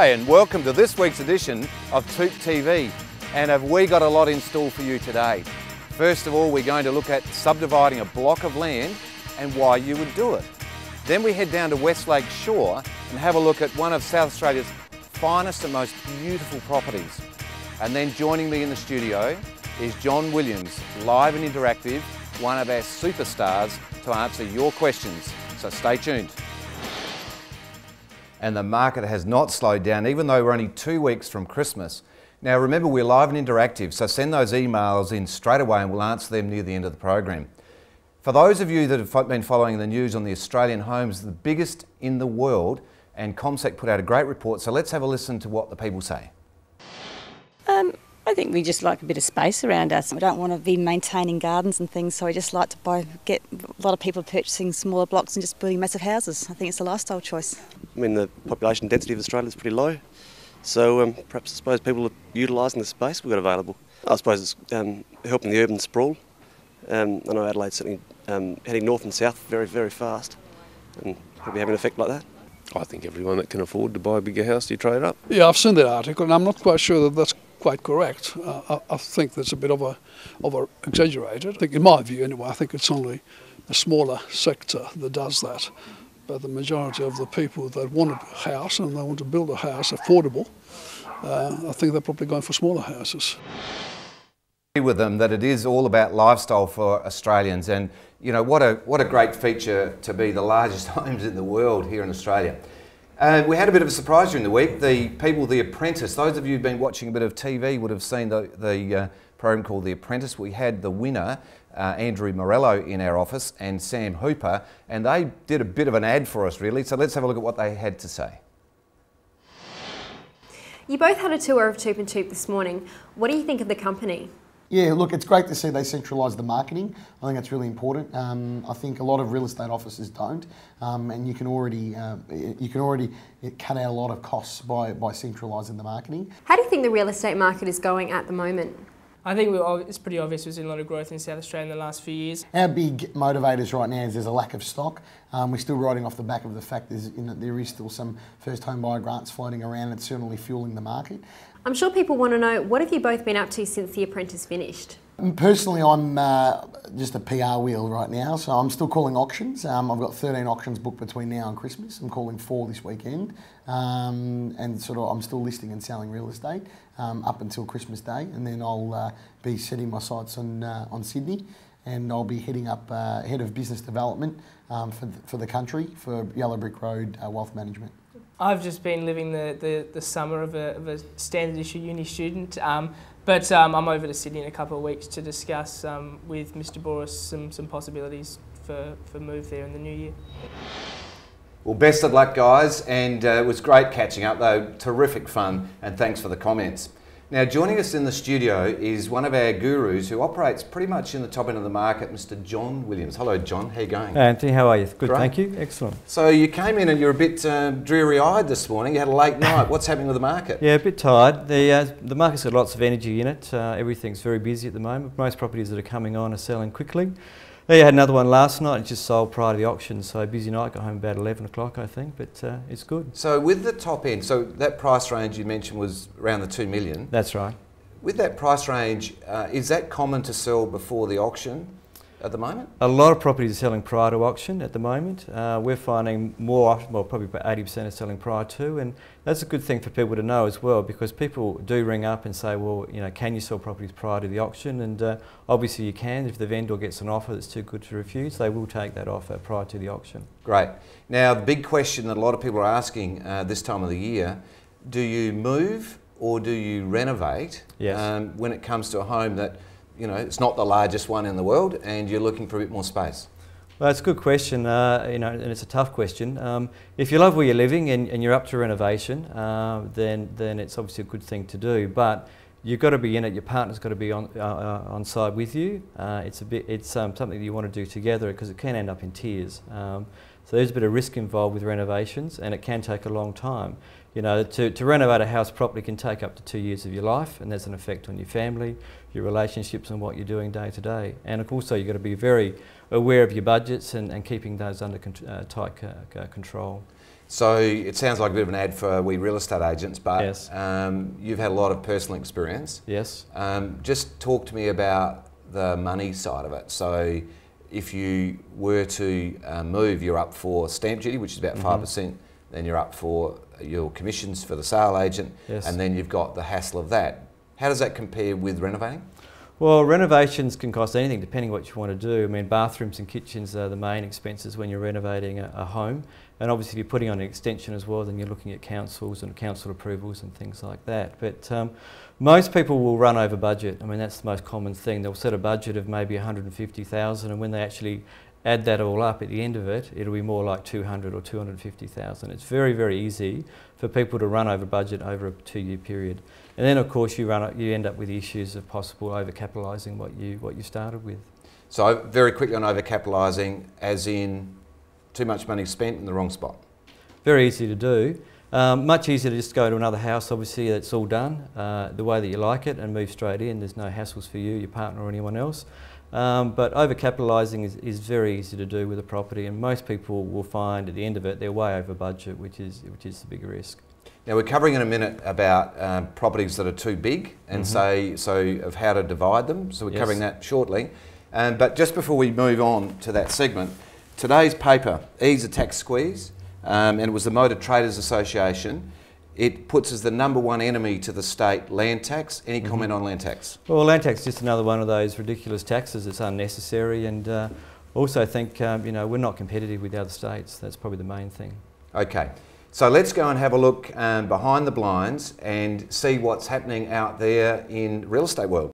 Hi and welcome to this week's edition of TOOP TV, and have we got a lot in store for you today. First of all, we're going to look at subdividing a block of land and why you would do it. Then we head down to Westlake Shore and have a look at one of South Australia's finest and most beautiful properties. And then joining me in the studio is John Williams, live and interactive, one of our superstars, to answer your questions. So stay tuned. And the market has not slowed down, even though we're only 2 weeks from Christmas. Now remember, we're live and interactive, so send those emails in straight away and we'll answer them near the end of the program. For those of you that have been following the news on the Australian homes, the biggest in the world, and CommSec put out a great report, so let's have a listen to what the people say. I think we just like a bit of space around us. We don't want to be maintaining gardens and things, so we just like to get a lot of people purchasing smaller blocks and just building massive houses. I think it's a lifestyle choice. I mean, the population density of Australia is pretty low, so perhaps I suppose people are utilising the space we've got available. I suppose it's helping the urban sprawl. I know Adelaide's certainly heading north and south very, very fast, and probably having an effect like that. I think everyone that can afford to buy a bigger house, you trade up. Yeah, I've seen that article, and I'm not quite sure that that's quite correct. I think that's a bit over exaggerated. I think, in my view anyway, I think it's only a smaller sector that does that. But the majority of the people that want a house and they want to build a house affordable, I think they're probably going for smaller houses. With them that it is all about lifestyle for Australians, and you know what a great feature to be the largest homes in the world here in Australia. We had a bit of a surprise during the week. The Apprentice, those of you who've been watching a bit of TV would have seen the program called The Apprentice. We had the winner, Andrew Morello, in our office, and Sam Hooper, and they did a bit of an ad for us really, so let's have a look at what they had to say. You both had a tour of TOOP+TOOP this morning. What do you think of the company? Yeah, look, it's great to see they centralise the marketing. I think that's really important. I think a lot of real estate offices don't, and you can already cut out a lot of costs by centralising the marketing. How do you think the real estate market is going at the moment? I think it's pretty obvious we've seen a lot of growth in South Australia in the last few years. Our big motivators right now is there's a lack of stock. We're still riding off the back of the fact there is still some first home buyer grants floating around. It's certainly fueling the market. I'm sure people want to know, what have you both been up to since The Apprentice finished? Personally, I'm just a PR wheel right now, so I'm still calling auctions. I've got 13 auctions booked between now and Christmas. I'm calling 4 this weekend, and I'm still listing and selling real estate up until Christmas Day, and then I'll be setting my sights on Sydney, and I'll be heading up head of business development for the country for Yellow Brick Road Wealth Management. I've just been living the summer of a standard issue uni student, but I'm over to Sydney in a couple of weeks to discuss with Mr. Boris some possibilities for move there in the new year. Well, best of luck guys, and it was great catching up though, terrific fun, and thanks for the comments. Now joining us in the studio is one of our gurus who operates pretty much in the top end of the market, Mr. John Williams. Hello John, how you going? Hey Anthony, how are you? Good, Great. Thank you. Excellent. So you came in and you're a bit dreary-eyed this morning. You had a late night. What's happening with the market? Yeah, a bit tired. The market's got lots of energy in it. Everything's very busy at the moment. Most properties that are coming on are selling quickly. They had another one last night. It just sold prior to the auction, so busy night. Got home about 11 o'clock, I think, but it's good. So with the top end, so that price range you mentioned was around the 2 million. That's right. With that price range, is that common to sell before the auction at the moment? A lot of properties are selling prior to auction at the moment. We're finding more, well, probably about 80% are selling prior to, and that's a good thing for people to know as well, because people do ring up and say, well, you know, can you sell properties prior to the auction? And obviously you can. If the vendor gets an offer that's too good to refuse, they will take that offer prior to the auction. Great. Now, the big question that a lot of people are asking this time of the year, do you move or do you renovate? Yes. When it comes to a home that, you know, it's not the largest one in the world and you're looking for a bit more space? Well, it's a good question, you know, and it's a tough question. If you love where you're living and you're up to renovation, then it's obviously a good thing to do. But you've got to be in it. Your partner's got to be on side with you. It's something that you want to do together, because it can end up in tears. So there's a bit of risk involved with renovations, and it can take a long time. You know, to renovate a house properly can take up to 2 years of your life, and there's an effect on your family, your relationships, and what you're doing day to day. And also you've got to be very aware of your budgets and keeping those under tight control. So it sounds like a bit of an ad for we real estate agents, but Yes. You've had a lot of personal experience. Yes. Just talk to me about the money side of it. So if you were to move, you're up for stamp duty, which is about 5%, then you're up for your commissions for the sale agent, Yes. and then you've got the hassle of that. How does that compare with renovating? Well, renovations can cost anything depending what you want to do. I mean, bathrooms and kitchens are the main expenses when you're renovating a home. And obviously if you're putting on an extension as well, then you're looking at councils and council approvals and things like that. But most people will run over budget. I mean, that's the most common thing. They'll set a budget of maybe 150,000, and when they actually add that all up at the end of it, it'll be more like 200 or 250,000. It's very, very easy for people to run over budget over a 2-year period. And then of course you end up with the issues of possible overcapitalising what you started with. So very quickly on overcapitalising, as in too much money spent in the wrong spot. Very easy to do. Much easier to just go to another house, obviously, that's all done the way that you like it and move straight in. There's no hassles for you, your partner or anyone else. But overcapitalising is very easy to do with a property, and most people will find at the end of it they're way over budget, which is the big risk. Now we're covering in a minute about properties that are too big and so of how to divide them. So we're covering that shortly. But just before we move on to that segment, today's paper, Ease a Tax Squeeze, and it was the Motor Traders Association. It puts as the #1 enemy to the state land tax. Any comment on land tax? Well, land tax is just another one of those ridiculous taxes. It's unnecessary, and also think we're not competitive with the other states. That's probably the main thing. Okay, so let's go and have a look behind the blinds and see what's happening out there in real estate world.